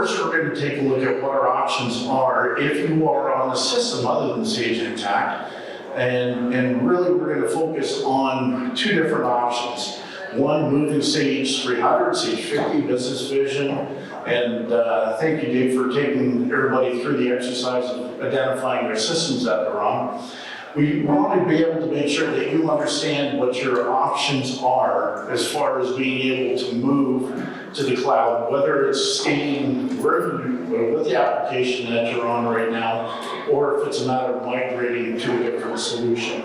first, we're going to take a look at what our options are if you are on a system other than Sage Intacct. And really, we're going to focus on two different options. One, moving Sage 300, Sage 50, Business Vision. And thank you, Dave, for taking everybody through the exercise of identifying their systems that they're on. We want to be able to make sure that you understand what your options are as far as being able to move to the cloud, whether it's staying with the application that you're on right now, or if it's a matter of migrating to a different solution.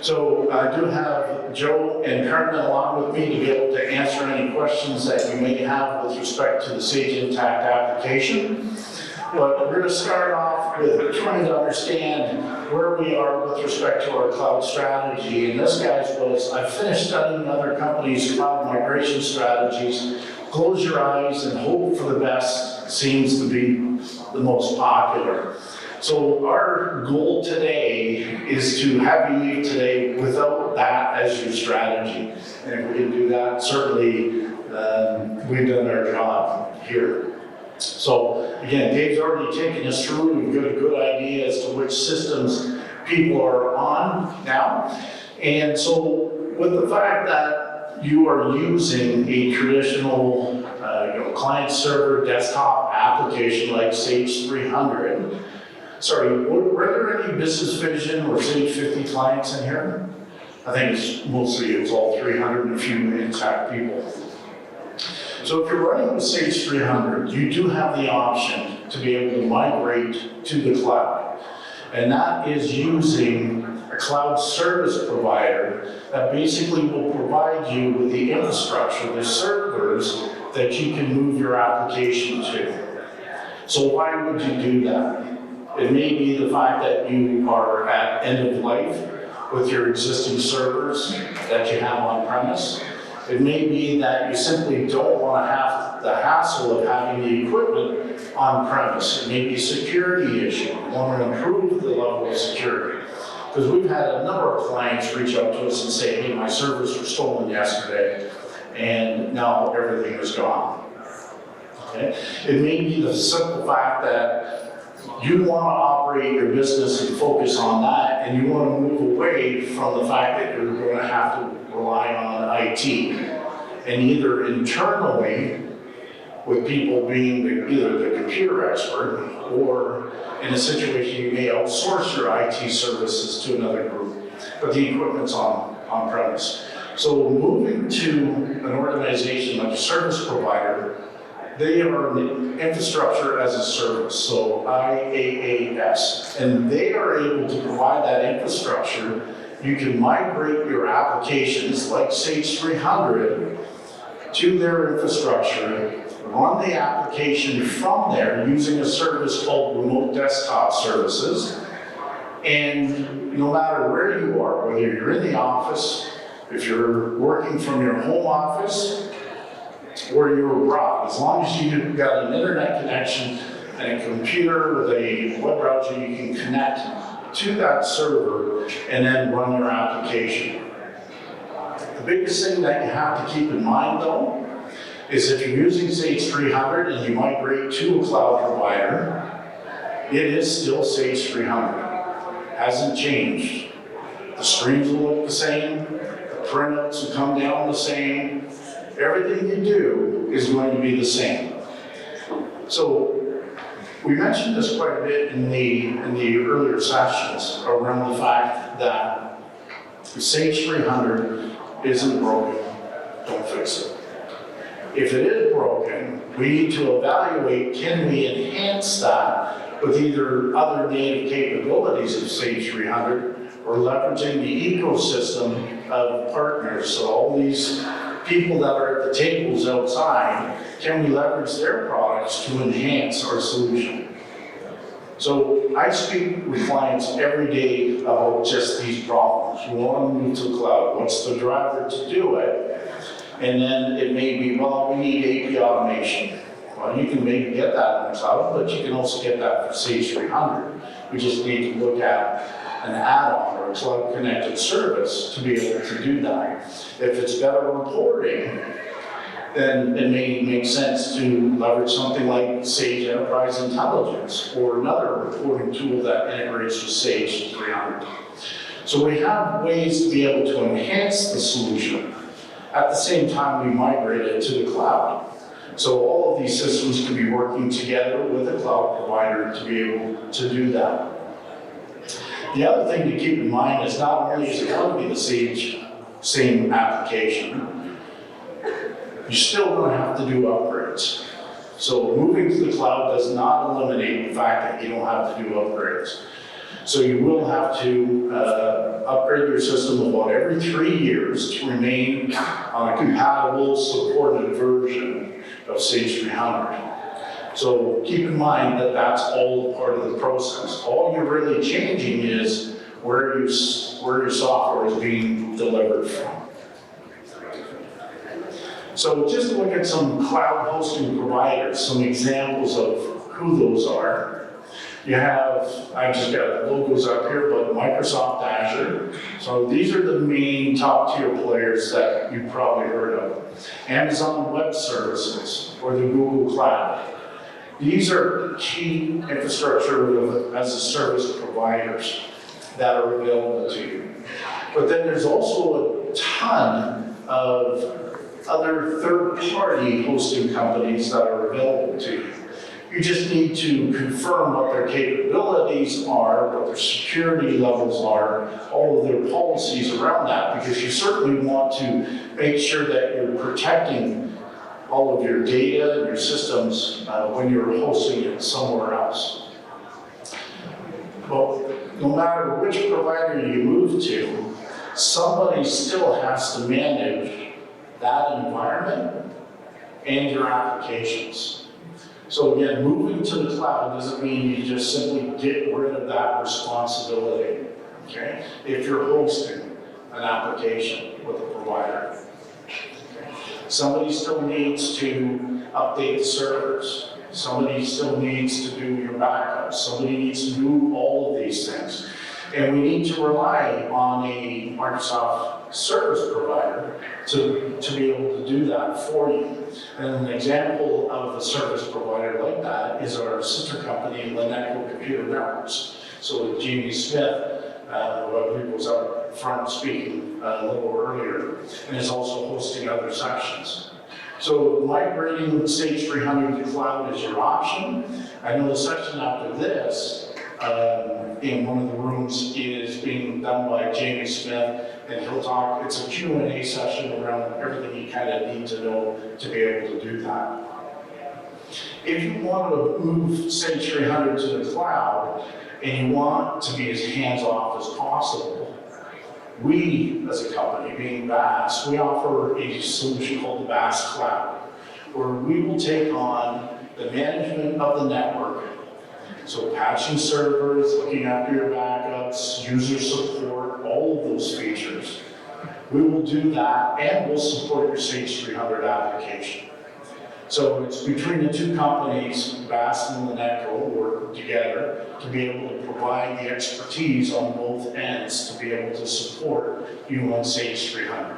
So I do have Joe and Carmen along with me to be able to answer any questions that you may have with respect to the Sage Intacct application. But we're going to start off with trying to understand where we are with respect to our cloud strategy. And this, guys, was, I finished studying other companies' cloud migration strategies. Close your eyes and hope for the best seems to be the most popular. So our goal today is to have you leave today without that as your strategy. And if we can do that, certainly we've done our job here. So again, Dave's already taken us through. We've got a good idea as to which systems people are on now. And so with the fact that you are using a traditional client-server desktop application like Sage 300, sorry, were there any Business Vision or Sage 50 clients in here? I think it's mostly, it's all 300 and a few Intacct people. So if you're running with Sage 300, you do have the option to be able to migrate to the cloud. And that is using a cloud service provider that basically will provide you with the infrastructure, the servers that you can move your application to. So why would you do that? It may be the fact that you are at end of life with your existing servers that you have on premise. It may be that you simply don't want to have the hassle of having the equipment on premise. It may be a security issue. You want to improve the level of security. Because we've had a number of clients reach out to us and say, hey, my servers were stolen yesterday, and now everything is gone. Okay? It may be the simple fact that you want to operate your business and focus on that, and you want to move away from the fact that you're going to have to rely on IT. And either internally, with people being either the computer expert, or in a situation you may outsource your IT services to another group, but the equipment's on premise. So moving to an organization like a service provider, they are an infrastructure as a service, so IaaS, and they are able to provide that infrastructure. You can migrate your applications like Sage 300 to their infrastructure, run the application from there using a service called Remote Desktop Services, and no matter where you are, whether you're in the office, if you're working from your home office, or you're abroad, as long as you've got an internet connection and a computer with a web browser, you can connect to that server and then run your application. The biggest thing that you have to keep in mind, though, is if you're using Sage 300 and you migrate to a cloud provider, it is still Sage 300. Hasn't changed. The screens will look the same, the printouts will come down the same. Everything you do is going to be the same. So we mentioned this quite a bit in the earlier sessions around the fact that Sage 300 isn't broken. Don't fix it. If it is broken, we need to evaluate, can we enhance that with either other native capabilities of Sage 300 or leveraging the ecosystem of partners. So all these people that are at the tables outside, can we leverage their products to enhance our solution? So I speak with clients every day about just these problems. We want to move to the cloud. What's the driver to do it? And then it may be, well, we need AP automation. Well, you can maybe get that in the cloud, but you can also get that for Sage 300. We just need to look at an add-on or a cloud-connected service to be able to do that. If it's better reporting, then it may make sense to leverage something like Sage Enterprise Intelligence or another reporting tool that integrates with Sage 300. So we have ways to be able to enhance the solution. At the same time, we migrate it to the cloud. So all of these systems can be working together with a cloud provider to be able to do that. The other thing to keep in mind is not only is it going to be the same application, you're still going to have to do upgrades. So moving to the cloud does not eliminate the fact that you don't have to do upgrades. So you will have to upgrade your system about every 3 years to remain on a compatible, supported version of Sage 300. So keep in mind that that's all part of the process. All you're really changing is where your software is being delivered from. So just to look at some cloud hosting providers, some examples of who those are. You have, I've just got logos up here, but Microsoft Azure. So these are the main top tier players that you've probably heard of. Amazon Web Services or the Google Cloud. These are key infrastructure as a service providers that are available to you. But then there's also a ton of other third-party hosting companies that are available to you. You just need to confirm what their capabilities are, what their security levels are, all of their policies around that, because you certainly want to make sure that you're protecting all of your data and your systems when you're hosting it somewhere else. Well, no matter which provider you move to, somebody still has to manage that environment and your applications. So again, moving to the cloud doesn't mean you just simply get rid of that responsibility, okay? If you're hosting an application with a provider. Somebody still needs to update the servers. Somebody still needs to do your backups. Somebody needs to do all of these things. And we need to rely on a Microsoft service provider to be able to do that for you. And an example of a service provider like that is our sister company, Lineco Computer Networks. So Jamie Smith, who I believe was up front speaking a little earlier, and is also hosting other sections. So migrating Sage 300 to the cloud is your option. I know the section after this, in one of the rooms, is being done by Jamie Smith, and he'll talk, it's a Q&A session around everything you kind of need to know to be able to do that. If you want to move Sage 300 to the cloud, and you want to be as hands-off as possible, we, as a company, being BAS, we offer a solution called the BAS Cloud, where we will take on the management of the network. So patching servers, looking after your backups, user support, all of those features. We will do that, and we'll support your Sage 300 application. So it's between the two companies, BAS and Lineco, work together to be able to provide the expertise on both ends to be able to support you on Sage 300.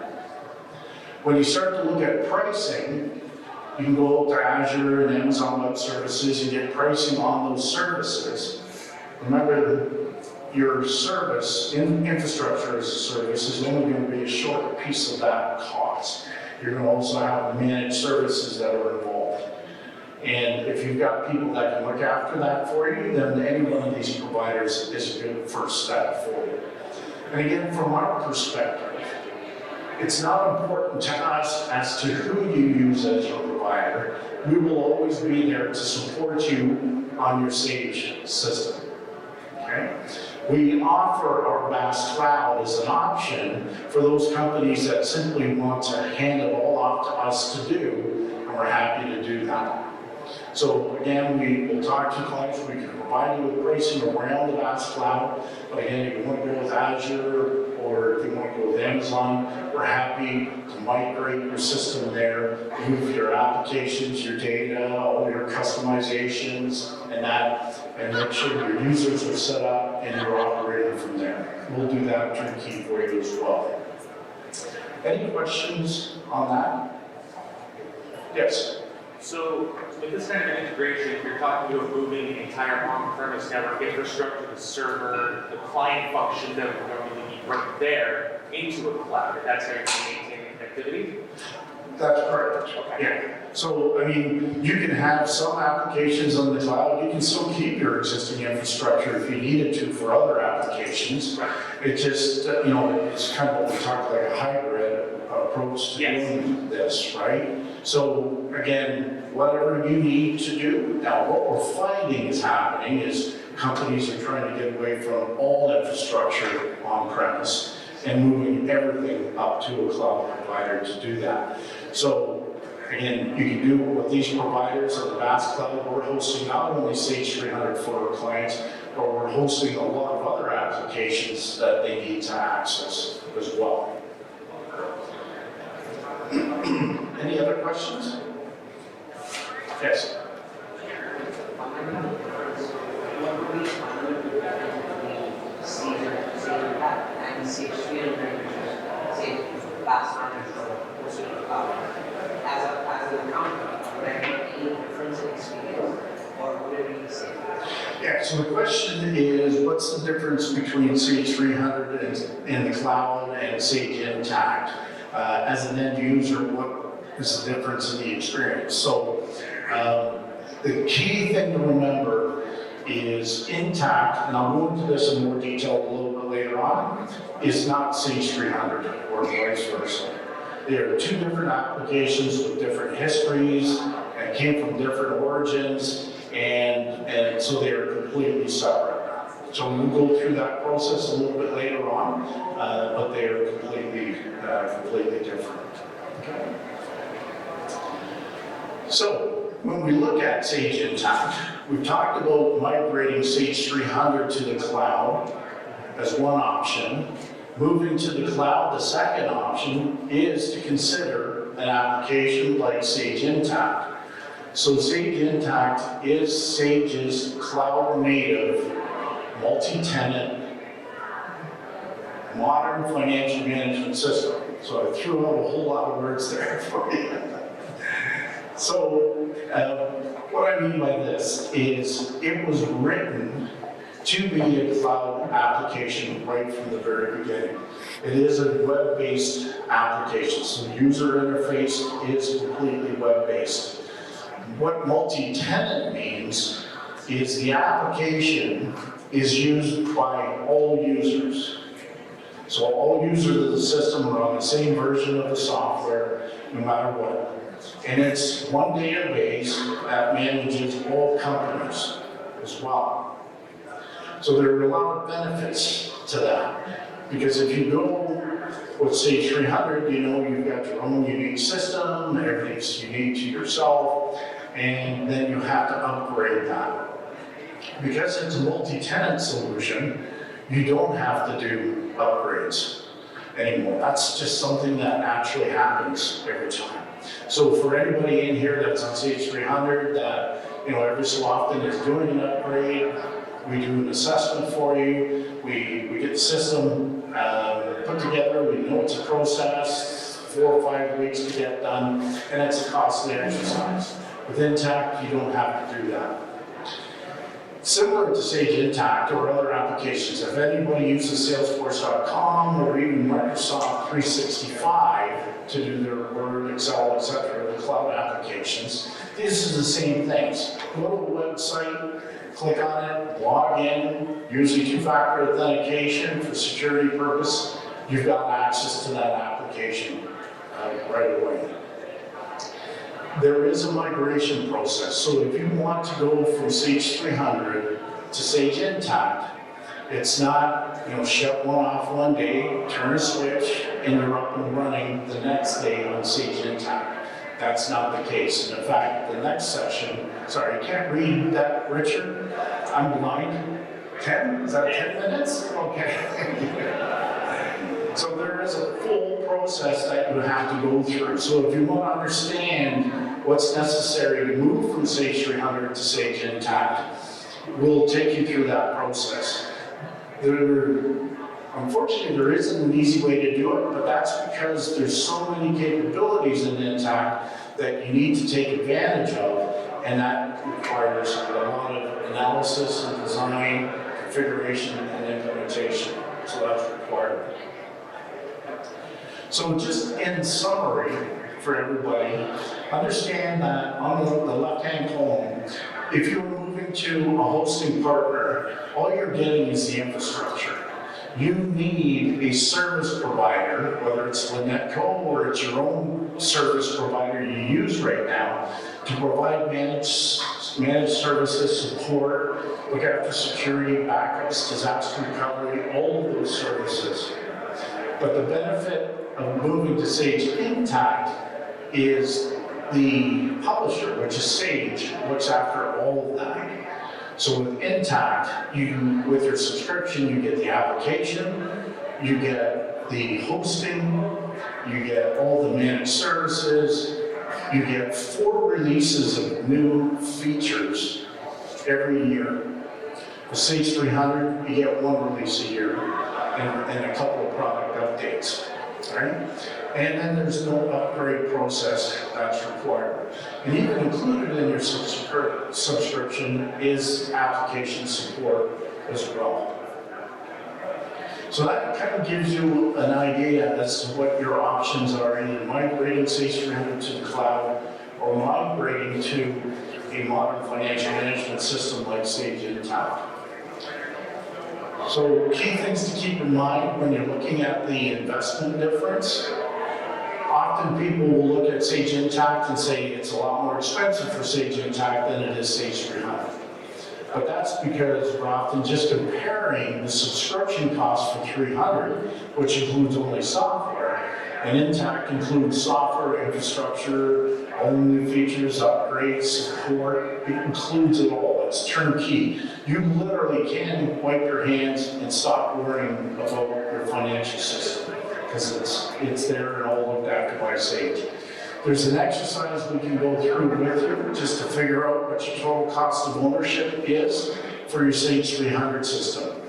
When you start to look at pricing, you can go to Azure and Amazon Web Services and get pricing on those services. Remember, your service, infrastructure as a service, is only going to be a short piece of that cost. You're going to also have managed services that are involved. And if you've got people that can look after that for you, then any one of these providers is a good first step for you. And again, from our perspective, it's not important to us as to who you use as your provider. We will always be there to support you on your Sage system, okay? We offer our BAS Cloud as an option for those companies that simply want to hand it all off to us to do, and we're happy to do that. So again, we will talk to clients, we can provide you with pricing around the BAS Cloud, but again, if you want to go with Azure, or if you want to go with Amazon, we're happy to migrate your system there, move your applications, your data, all your customizations, and make sure your users are set up and you're operating from there. We'll do that turnkey for you as well. Any questions on that? Yes. So with this kind of integration, you're talking about moving the entire on-premise network infrastructure, the server, the client functions that would normally be right there into a cloud. That's how you're maintaining connectivity? That's correct. Okay. Yeah. So, I mean, you can have some applications on the cloud. You can still keep your existing infrastructure if you needed to for other applications. Right. It just, it's kind of what we talk like a hybrid approach to doing this, right? So, again, whatever you need to do. Now, what we're finding is happening is companies are trying to get away from all infrastructure on-premise and moving everything up to a cloud provider to do that. So, again, you can do with these providers on the VAST Cloud. We're hosting not only Sage 300 for our clients, but we're hosting a lot of other applications that they need to access as well. Any other questions? Yes. And Sage 300, Sage VAST Manager, hosted cloud. As an accountant, would I get any difference in experience, or would it be the same? Yeah, so the question is, what's the difference between Sage 300 in the cloud and Sage Intacct? As an end user, what is the difference in the experience? So the key thing to remember is Intacct, and I'll go into this in more detail a little bit later on, is not Sage 300 or vice versa. They are two different applications with different histories and came from different origins, and so they are completely separate. So we'll go through that process a little bit later on, but they are completely different. Okay. So when we look at Sage Intacct, we've talked about migrating Sage 300 to the cloud as one option. Moving to the cloud, the second option is to consider an application like Sage Intacct. So Sage Intacct is Sage's cloud-native, multi-tenant, modern financial management system. So I threw out a whole lot of words there for you. So what I mean by this is it was written to be a cloud application right from the very beginning. It is a web-based application, so the user interface is completely web-based. What multi-tenant means is the application is used by all users. So all users of the system are on the same version of the software, no matter what. And it's one database that manages all companies as well. So there are a lot of benefits to that. Because if you go with Sage 300, you've got your own unique system, everything's unique to yourself, and then you have to upgrade that. Because it's a multi-tenant solution, you don't have to do upgrades anymore. That's just something that naturally happens every time. So for anybody in here that's on Sage 300 that, every so often is doing an upgrade, we do an assessment for you, we get the system put together, we know it's a process, 4 or 5 weeks to get done, and it's a costly exercise. With Intacct, you don't have to do that. Similar to Sage Intacct or other applications, if anybody uses Salesforce.com or even Microsoft 365 to do their Word, Excel, etc., the cloud applications, this is the same things. Go to the website, click on it, log in, using two-factor authentication for security purpose, you've got access to that application right away. There is a migration process. So if you want to go from Sage 300 to Sage Intacct, it's not, shut one off one day, turn a switch, and you're up and running the next day on Sage Intacct. That's not the case. And in fact, the next session, sorry, I can't read that, Richard. I'm blind. 10? Is that 10 minutes? Okay. So there is a full process that you have to go through. So if you want to understand what's necessary to move from Sage 300 to Sage Intacct, we'll take you through that process. Unfortunately, there isn't an easy way to do it, but that's because there's so many capabilities in Intacct that you need to take advantage of, and that requires a lot of analysis and design, configuration, and implementation. So that's required. So just in summary for everybody, understand that on the left-hand column, if you're moving to a hosting partner, all you're getting is the infrastructure. You need a service provider, whether it's LynetCo or it's your own service provider you use right now, to provide managed services, support, look after security, backups, disaster recovery, all of those services. But the benefit of moving to Sage Intacct is the publisher, which is Sage, looks after all of that. So with Intacct, with your subscription, you get the application, you get the hosting, you get all the managed services, you get 4 releases of new features every year. With Sage 300, you get 1 release a year and a couple of product updates, right? And then there's no upgrade process that's required. And even included in your subscription is application support as well. So that kind of gives you an idea as to what your options are, either migrating Sage 300 to the cloud or migrating to a modern financial management system like Sage Intacct. So key things to keep in mind when you're looking at the investment difference. Often people will look at Sage Intacct and say it's a lot more expensive for Sage Intacct than it is Sage 300. But that's because we're often just comparing the subscription cost for 300, which includes only software, and Intacct includes software, infrastructure, all new features, upgrades, support. It includes it all. It's turnkey. You literally can wipe your hands and stop worrying about your financial system because it's there and all looked after by Sage. There's an exercise we can go through with you just to figure out what your total cost of ownership is for your Sage 300 system.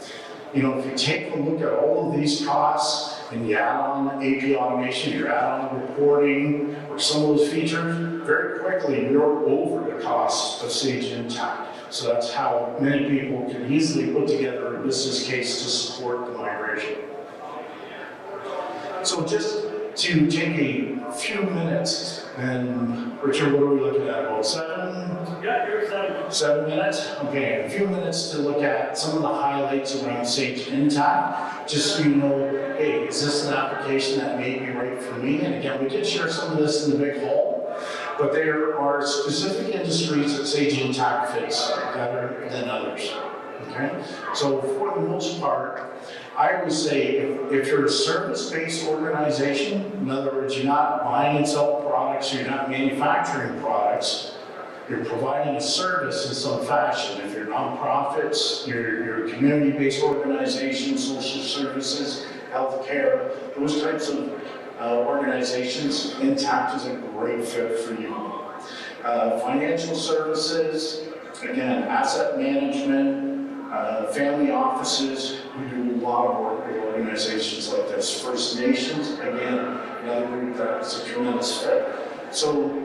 You know, if you take a look at all of these costs and you add on AP automation, you add on reporting or some of those features, very quickly you're over the cost of Sage Intacct. So that's how many people can easily put together a business case to support the migration. So just to take a few minutes, and Richard, what are we looking at, about 7? Yeah, you're 7. 7 minutes? Okay, a few minutes to look at some of the highlights around Sage Intacct, just so you know, hey, is this an application that may be right for me? And again, we did share some of this in the big hall, but there are specific industries that Sage Intacct fits better than others. Okay? So for the most part, I always say if you're a service-based organization, in other words, you're not buying and selling products, you're not manufacturing products, you're providing a service in some fashion. If you're nonprofits, you're community-based organizations, social services, healthcare, those types of organizations, Intacct is a great fit for you. Financial services, again, asset management, family offices, we do a lot of work with organizations like this. First Nations, again, another group that's a tremendous fit. So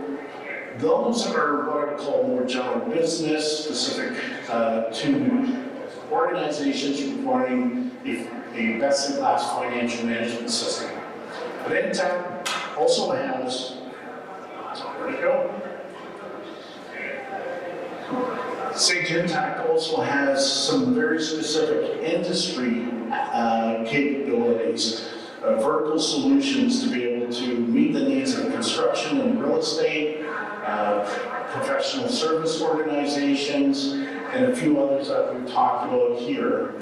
those are what I would call more general business, specific to organizations requiring a best-in-class financial management system. But Intacct also has, where'd it go? Sage Intacct also has some very specific industry capabilities, vertical solutions to be able to meet the needs of construction and real estate, professional service organizations, and a few others that we've talked about here.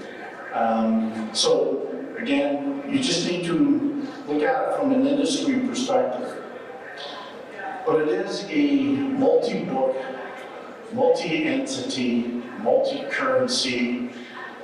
So again, you just need to look at it from an industry perspective. But it is a multi-book, multi-entity, multi-currency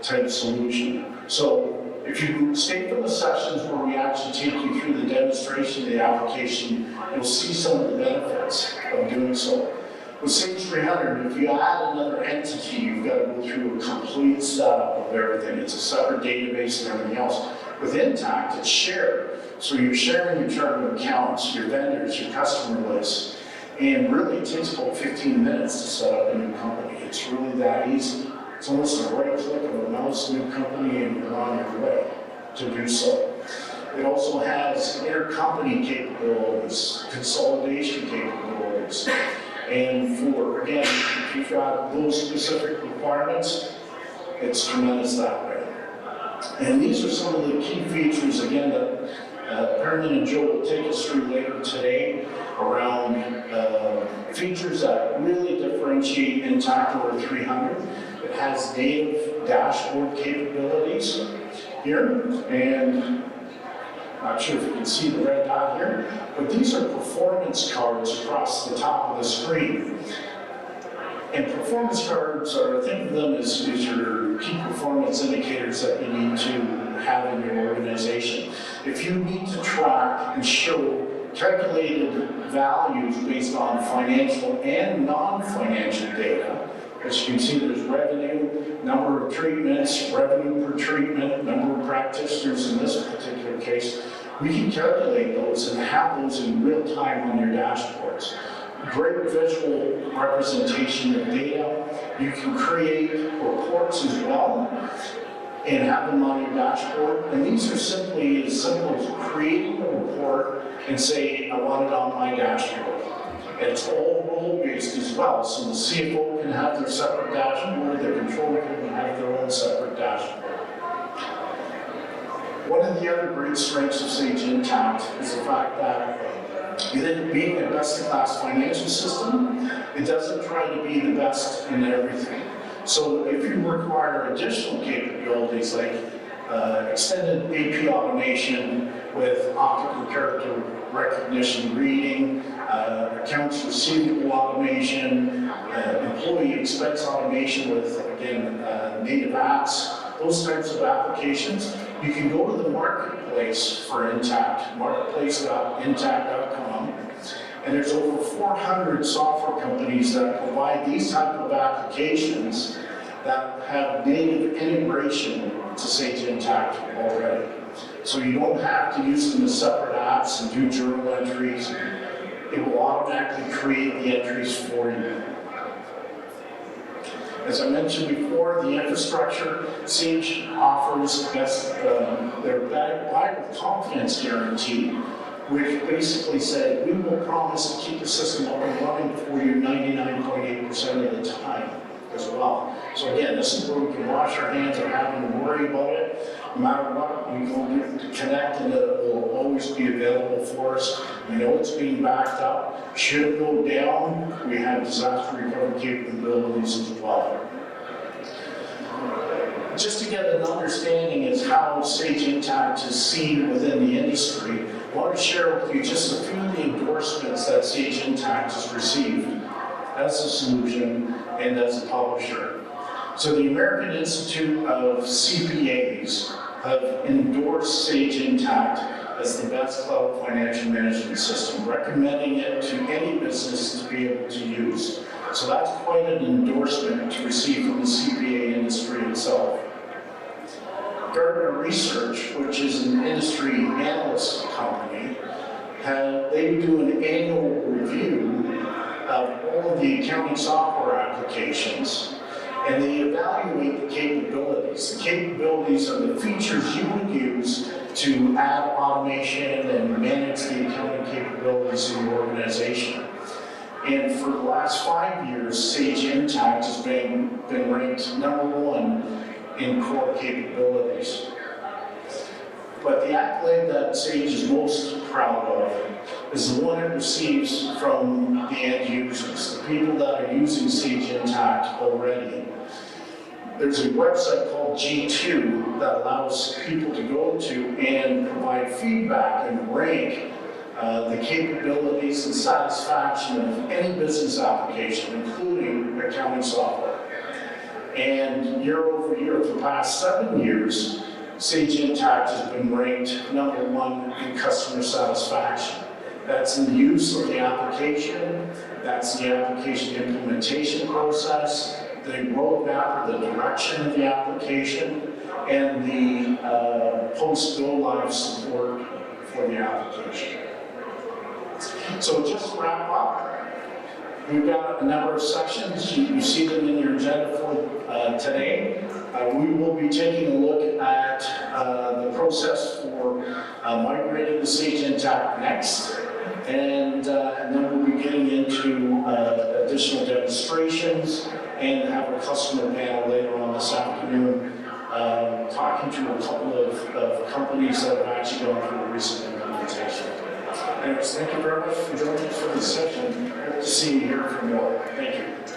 type solution. So if you stay for the sessions where we actually take you through the demonstration of the application, you'll see some of the benefits of doing so. With Sage 300, if you add another entity, you've got to go through a complete setup of everything. It's a separate database and everything else. With Intacct, it's shared. So you're sharing your chart of accounts, your vendors, your customer lists. And really, it takes about 15 minutes to set up a new company. It's really that easy. It's almost a right click of a mouse, new company, and you're on your way to do so. It also has intercompany capabilities, consolidation capabilities. And for, again, if you've got those specific requirements, it's tremendous that way. And these are some of the key features, again, that Herman and Joe will take us through later today around features that really differentiate Intact over 300. It has native dashboard capabilities here, and not sure if you can see the red dot here, but these are performance cards across the top of the screen. And performance cards are, think of them as your key performance indicators that you need to have in your organization. If you need to track and show calculated values based on financial and non-financial data, as you can see, there's revenue, number of treatments, revenue per treatment, number of practitioners in this particular case. We can calculate those and have those in real time on your dashboards. Great visual representation of data. You can create reports as well and have them on your dashboard. And these are simply as simple as creating a report and say, I want it on my dashboard. And it's all role-based as well, so the CFO can have their separate dashboard, the controller can have their own separate dashboard. One of the other great strengths of Sage Intacct is the fact that being a best-in-class financial system, it doesn't try to be the best in everything. So if you require additional capabilities like extended AP automation with optical character recognition reading, accounts receivable automation, employee expense automation with, again, native apps, those types of applications, you can go to the marketplace for Intact, marketplace.intact.com, and there's over 400 software companies that provide these type of applications that have native integration to Sage Intacct already. So you don't have to use them as separate apps and do journal entries. It will automatically create the entries for you. As I mentioned before, the infrastructure, Sage offers their Bag of Confidence guarantee, which basically said, we will promise to keep the system up and running for you 99.8% of the time as well. So again, this is where we can wash our hands of having to worry about it. No matter what, we can connect and it will always be available for us. We know it's being backed up. Should it go down, we have disaster recovery capabilities as well. Just to get an understanding as how Sage Intacct is seen within the industry, I want to share with you just a few of the endorsements that Sage Intacct has received as a solution and as a publisher. So the American Institute of CPAs have endorsed Sage Intacct as the best cloud financial management system, recommending it to any business to be able to use. So that's quite an endorsement to receive from the CPA industry itself. Gartner Research, which is an industry analyst company, they do an annual review of all of the accounting software applications, and they evaluate the capabilities. The capabilities are the features you would use to add automation and manage the accounting capabilities in your organization. And for the last 5 years, Sage Intacct has been ranked #1 in core capabilities. But the accolade that Sage is most proud of is the one it receives from the end users, the people that are using Sage Intacct already. There's a website called G2 that allows people to go to and provide feedback and rank the capabilities and satisfaction of any business application, including accounting software. And year over year, for the past 7 years, Sage Intacct has been ranked #1 in customer satisfaction. That's in the use of the application, that's the application implementation process, the roadmap or the direction of the application, and the post-go-live support for the application. So just to wrap up, We've got a number of sections. You see them in your agenda for today. We will be taking a look at the process for migrating the Sage Intacct next. And then we'll be getting into additional demonstrations and have a customer panel later on this afternoon, talking to a couple of companies that have actually gone through the recent implementation. Anyways, thank you very much for joining us for this session. Hope to see you here for more. Thank you.